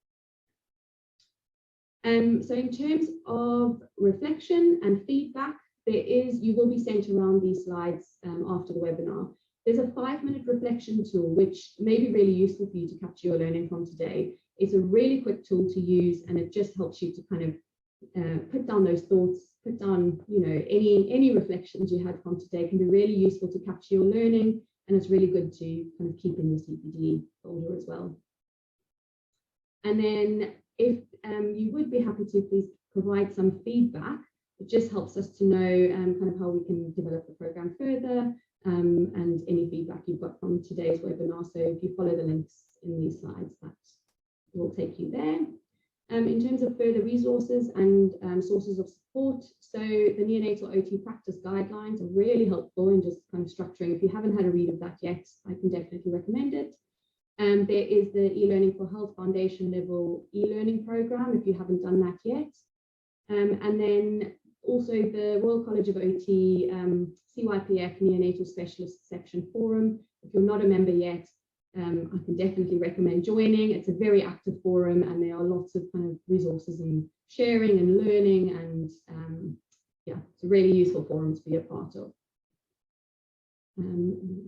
So in terms of reflection and feedback, you will be sent around these slides after the webinar. There's a 5-minute reflection tool, which may be really useful for you to capture your learning from today. It's a really quick tool to use, and it just helps you to kind of put down those thoughts, put down, any reflections you had from today can be really useful to capture your learning, and it's really good to kind of keep in your CPD folder as well. And then if you would be happy to please provide some feedback, it just helps us to know kind of how we can develop the program further. and any feedback you've got from today's webinar. So if you follow the links in these slides, that will take you there. In terms of further resources and sources of support, so the Neonatal OT practice guidelines are really helpful in just kind of structuring. If you haven't had a read of that yet, I can definitely recommend it. There is the eLearning for Health Foundation level eLearning program, if you haven't done that yet. And then also the Royal College of OT CYPF Neonatal Specialist Section Forum. If you're not a member yet, I can definitely recommend joining. It's a very active forum, and there are lots of kind of resources and sharing and learning, and yeah, it's a really useful forum to be a part of.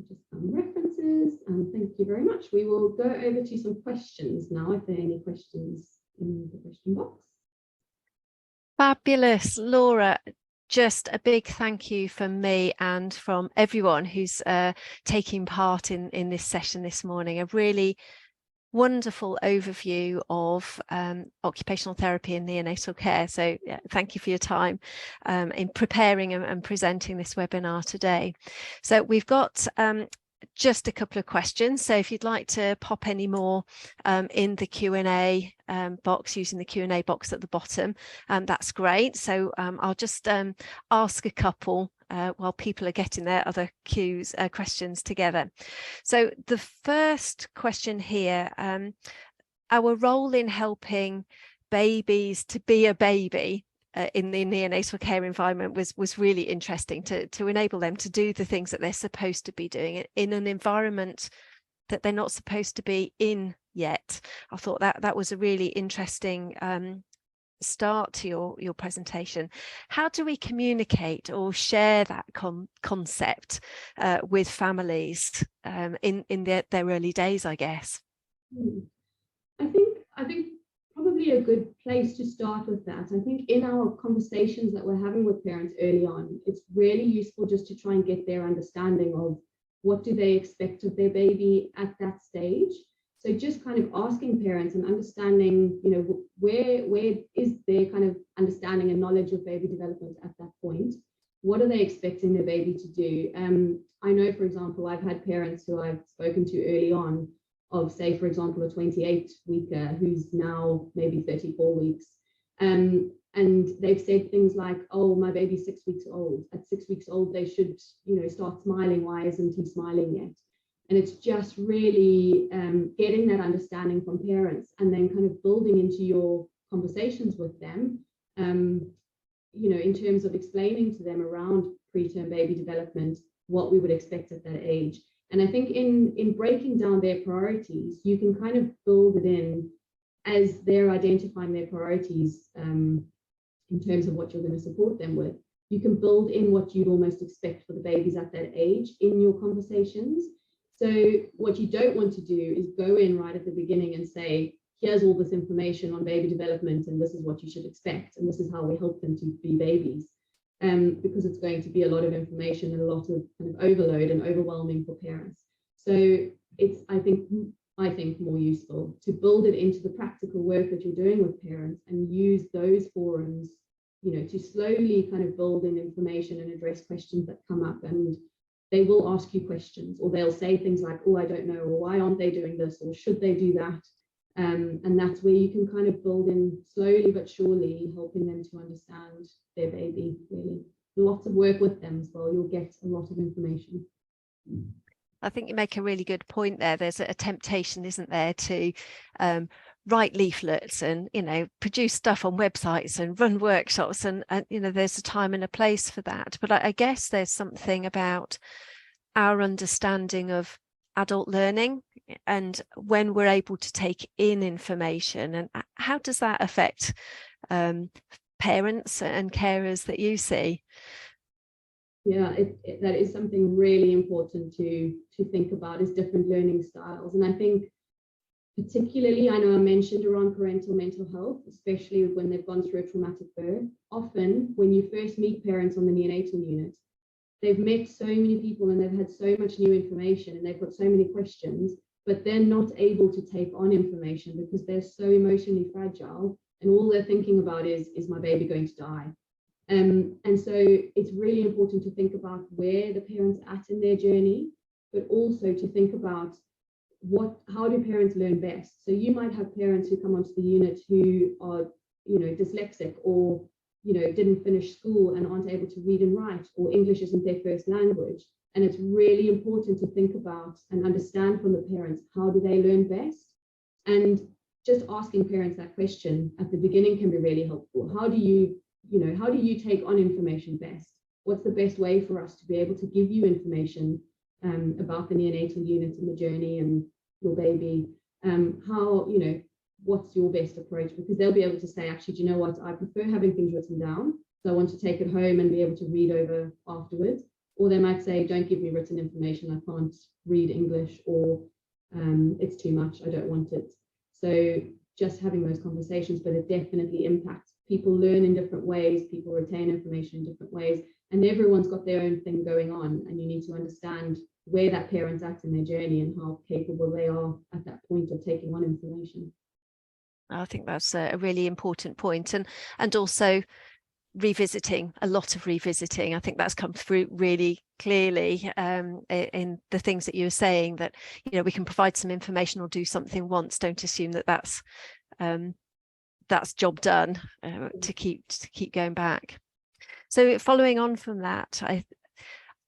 Just some references, and thank you very much. We will go over to some questions now, if there are any questions in the question box. Fabulous, Laura. Just a big thank you from me and from everyone who's taking part in this session this morning. A really wonderful overview of occupational therapy and neonatal care. So yeah, thank you for your time in preparing and presenting this webinar today. So we've got just a couple of questions. So if you'd like to pop any more in the Q&A box, using the Q&A box at the bottom, that's great. So I'll just ask a couple while people are getting their other questions together. So the first question here, our role in helping babies to be a baby in the neonatal care environment was really interesting, to enable them to do the things that they're supposed to be doing in an environment that they're not supposed to be in yet. I thought that was a really interesting start to your presentation. How do we communicate or share that concept with families in their early days, I guess? I think probably a good place to start with that. I think in our conversations that we're having with parents early on, it's really useful just to try and get their understanding of what do they expect of their baby at that stage. So just kind of asking parents and understanding, you know, where is their kind of understanding and knowledge of baby development at that point? What are they expecting their baby to do? I know, for example, I've had parents who I've spoken to early on of, say, for example, a 28-weeker who's now maybe 34 weeks. And they've said things like, oh, my baby's 6 weeks old. At 6 weeks old, they should, you know, start smiling. Why isn't he smiling yet? And it's just really getting that understanding from parents and then kind of building into your conversations with them, you know, in terms of explaining to them around preterm baby development, what we would expect at that age. And I think in breaking down their priorities, you can kind of build it in as they're identifying their priorities in terms of what you're going to support them with. You can build in what you'd almost expect for the babies at that age in your conversations. So what you don't want to do is go in right at the beginning and say, here's all this information on baby development, and this is what you should expect, and this is how we help them to be babies. Because it's going to be a lot of information and a lot of kind of overload and overwhelming for parents. So it's, I think more useful to build it into the practical work that you're doing with parents and use those forums, you know, to slowly kind of build in information and address questions that come up. And they will ask you questions, or they'll say things like, oh, I don't know, or why aren't they doing this, or should they do that? And that's where you can kind of build in slowly but surely, helping them to understand their baby. Really, lots of work with them as well. You'll get a lot of information. I think you make a really good point there. There's a temptation, isn't there, to write leaflets and, you know, produce stuff on websites and run workshops, and you know, there's a time and a place for that. But I guess there's something about our understanding of adult learning and when we're able to take in information, and how does that affect parents and carers that you see? Yeah, that is something really important to think about, is different learning styles. And I think particularly, I know I mentioned around parental mental health, especially when they've gone through a traumatic birth. Often when you first meet parents on the neonatal unit, they've met so many people and they've had so much new information and they've got so many questions, but they're not able to take on information because they're so emotionally fragile, and all they're thinking about is my baby going to die? And so it's really important to think about where the parents are at in their journey, but also to think about how do parents learn best. So you might have parents who come onto the unit who are, dyslexic, or, didn't finish school and aren't able to read and write, or English isn't their first language. And it's really important to think about and understand from the parents, how do they learn best? And just asking parents that question at the beginning can be really helpful. How do you take on information best? What's the best way for us to be able to give you information about the neonatal unit and the journey and your baby? What's your best approach? Because they'll be able to say, actually, do you know what? I prefer having things written down, so I want to take it home and be able to read over afterwards. Or they might say, don't give me written information, I can't read English, or it's too much, I don't want it. So just having those conversations, but it definitely impacts. People learn in different ways, people retain information in different ways, and everyone's got their own thing going on, and you need to understand where that parent's at in their journey and how capable they are at that point of taking on information. I think that's a really important point, and also revisiting, a lot of revisiting. I think that's come through really clearly in the things that you were saying, that we can provide some information or do something once, don't assume that that's job done, to keep going back. So following on from that,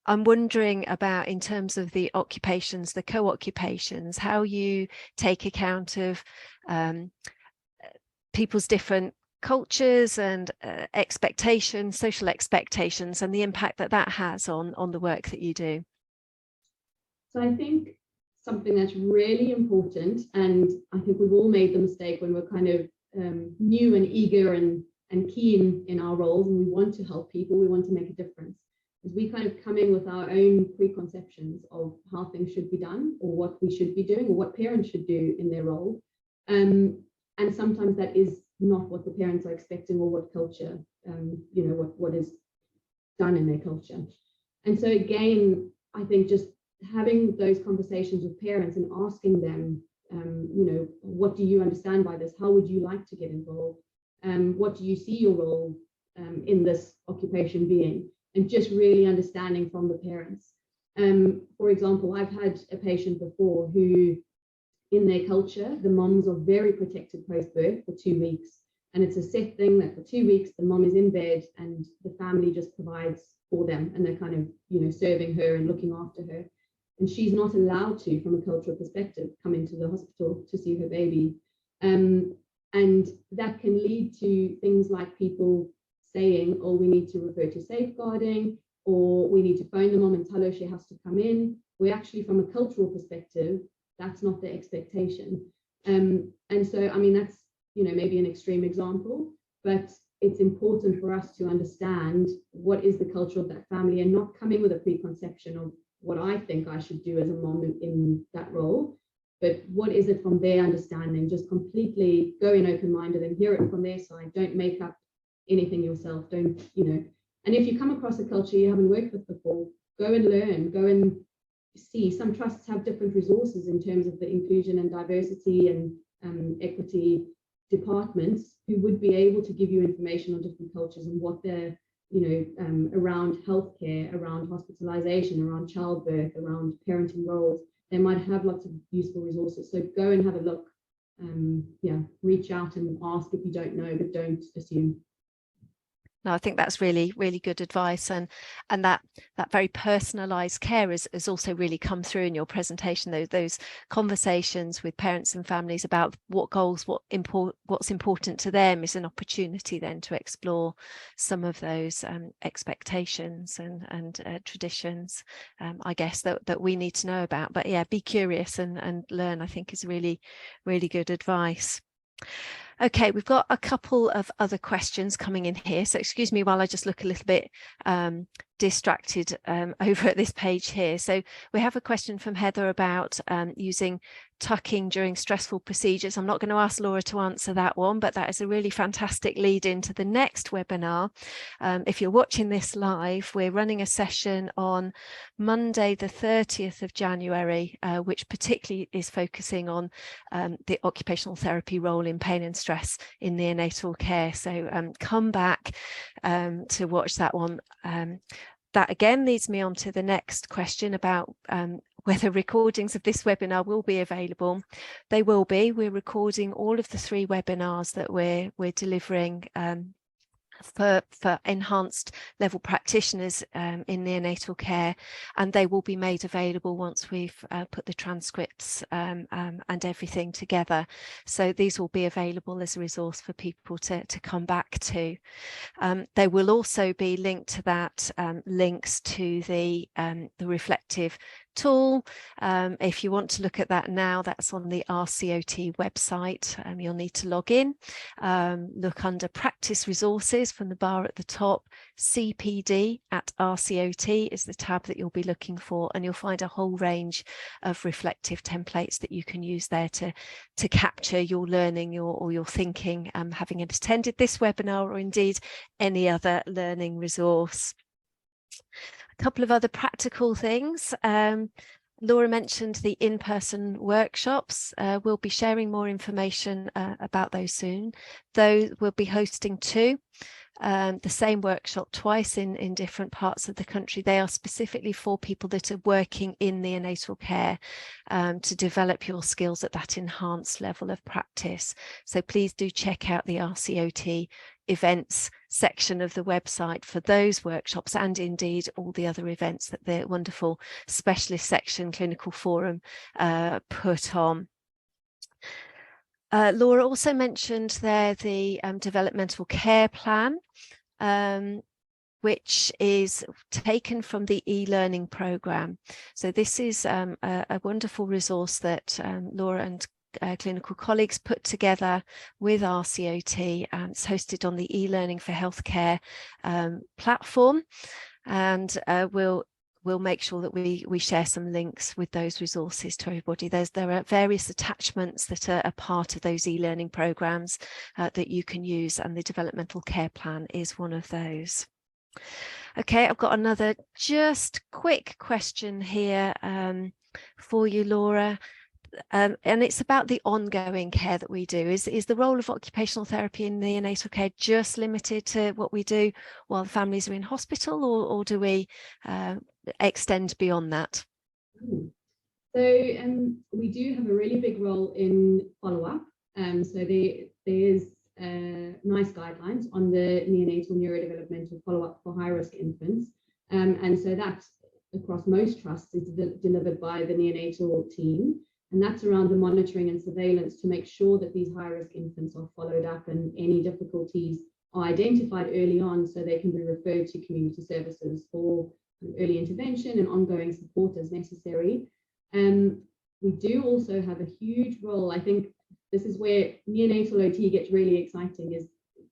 I'm wondering about, in terms of the occupations, the co-occupations, how you take account of people's different cultures and expectations, social expectations, and the impact that has on the work that you do. So I think something that's really important, and I think we've all made the mistake when we're kind of new and eager and keen in our roles, and we want to help people, we want to make a difference, is we kind of come in with our own preconceptions of how things should be done, or what we should be doing, or what parents should do in their role. And sometimes that is not what the parents are expecting, or what culture, what is done in their culture. And so again, I think just having those conversations with parents and asking them, what do you understand by this? How would you like to get involved? What do you see your role in this occupation being? And just really understanding from the parents. For example, I've had a patient before who, in their culture, the moms are very protected post-birth for 2 weeks. And it's a set thing that for 2 weeks, the mom is in bed and the family just provides for them. And they're kind of, serving her and looking after her. And she's not allowed to, from a cultural perspective, come into the hospital to see her baby. And that can lead to things like people saying, oh, we need to refer to safeguarding, or we need to phone the mom and tell her she has to come in. We actually, from a cultural perspective, that's not the expectation. And so, I mean, that's, maybe an extreme example, but it's important for us to understand what is the culture of that family, and not come in with a preconception of what I think I should do as a mom in that role, but what is it from their understanding. Just completely go in open-minded and hear it from their side. Don't make up anything yourself. Don't, and if you come across a culture you haven't worked with before, go and learn, go and see. Some trusts have different resources in terms of the inclusion and diversity and equity departments, who would be able to give you information on different cultures and what they're, around healthcare, around hospitalization, around childbirth, around parenting roles. They might have lots of useful resources. So go and have a look. Reach out and ask if you don't know, but don't assume. No, I think that's really, really good advice, and that very personalised care has also really come through in your presentation. Those conversations with parents and families about what goals, what's important to them, is an opportunity then to explore some of those expectations and traditions, I guess, that we need to know about. But yeah, be curious and learn, I think, is really, really good advice. Okay, we've got a couple of other questions coming in here, so excuse me while I just look a little bit distracted over at this page here. So we have a question from Heather about using tucking during stressful procedures. I'm not going to ask Laura to answer that one, but that is a really fantastic lead into the next webinar. If you're watching this live, we're running a session on Monday, the 30th of January, which particularly is focusing on the occupational therapy role in pain and stress in neonatal care. So come back to watch that one. That again leads me on to the next question about whether recordings of this webinar will be available. They will be. We're recording all of the 3 webinars that we're delivering for enhanced level practitioners in neonatal care, and they will be made available once we've put the transcripts and everything together. So these will be available as a resource for people to come back to. There will also be linked to that links to the reflective tool. If you want to look at that now, that's on the RCOT website. You'll need to log in, look under practice resources from the bar at the top. CPD at RCOT is the tab that you'll be looking for, and you'll find a whole range of reflective templates that you can use there to capture your learning or your thinking, having attended this webinar or indeed any other learning resource. A couple of other practical things. Laura mentioned the in-person workshops. We'll be sharing more information about those soon, though we'll be hosting 2. The same workshop twice in different parts of the country. They are specifically for people that are working in neonatal care to develop your skills at that enhanced level of practice. So please do check out the RCOT events section of the website for those workshops, and indeed all the other events that the wonderful specialist section clinical forum put on. Laura also mentioned there the developmental care plan, which is taken from the eLearning program. So this is a wonderful resource that Laura and clinical colleagues put together with RCOT, and it's hosted on the eLearning for Healthcare platform, and we'll make sure that we share some links with those resources to everybody. There are various attachments that are a part of those e-learning programs that you can use, and the developmental care plan is one of those. Okay, I've got another just quick question here for you, Laura. And it's about the ongoing care that we do. Is the role of occupational therapy in neonatal care just limited to what we do while the families are in hospital, or do we extend beyond that? So we do have a really big role in follow-up. So there is nice guidelines on the neonatal neurodevelopmental follow-up for high-risk infants. And so that across most trusts is delivered by the neonatal team. And that's around the monitoring and surveillance to make sure that these high-risk infants are followed up and any difficulties are identified early on so they can be referred to community services for early intervention and ongoing support as necessary. We do also have a huge role. I think this is where neonatal OT gets really exciting, is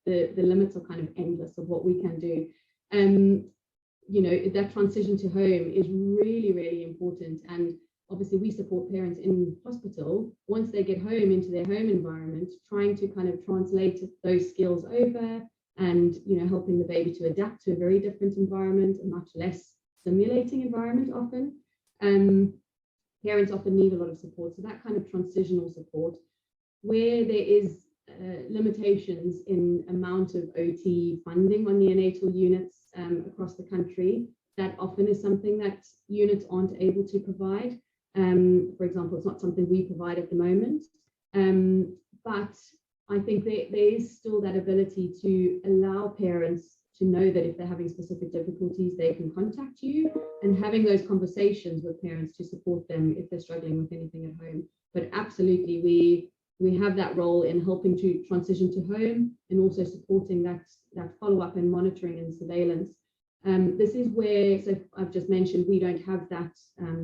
the limits are kind of endless of what we can do. You know, that transition to home is really, really important. And obviously we support parents in hospital. Once they get home into their home environment, trying to kind of translate those skills over and, you know, helping the baby to adapt to a very different environment, a much less stimulating environment often. Parents often need a lot of support. So that kind of transitional support, where there is limitations in amount of OT funding on neonatal units across the country, that often is something that units aren't able to provide. For example, it's not something we provide at the moment, but I think there is still that ability to allow parents to know that if they're having specific difficulties, they can contact you, and having those conversations with parents to support them if they're struggling with anything at home. But absolutely, we have that role in helping to transition to home and also supporting that follow-up and monitoring and surveillance. This is where, so I've just mentioned, we don't have that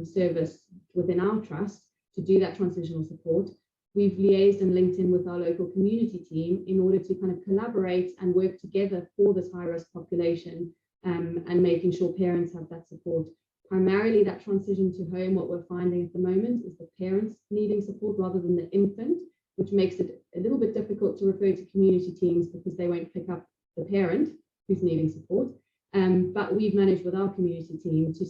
service within our trust to do that transitional support. We've liaised and linked in with our local community team in order to kind of collaborate and work together for this high-risk population and making sure parents have that support. Primarily that transition to home, what we're finding at the moment is the parents needing support rather than the infant, which makes it a little bit difficult to refer to community teams because they won't pick up the parent who's needing support. But we've managed with our community team to,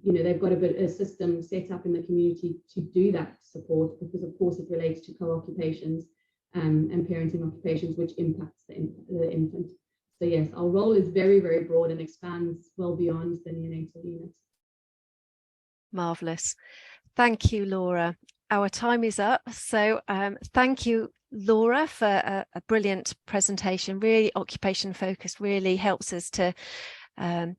they've got a system set up in the community to do that support, because of course it relates to co-occupations and parenting occupations, which impacts the infant. So yes, our role is very, very broad and expands well beyond the neonatal unit. Marvellous. Thank you, Laura. Our time is up. So thank you, Laura, for a brilliant presentation. Really occupation focused, really helps us to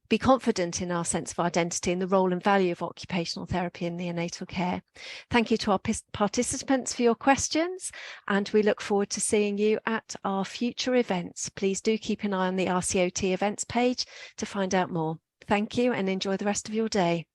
be confident in our sense of identity and the role and value of occupational therapy in neonatal care. Thank you to our participants for your questions, and we look forward to seeing you at our future events. Please do keep an eye on the RCOT events page to find out more. Thank you and enjoy the rest of your day.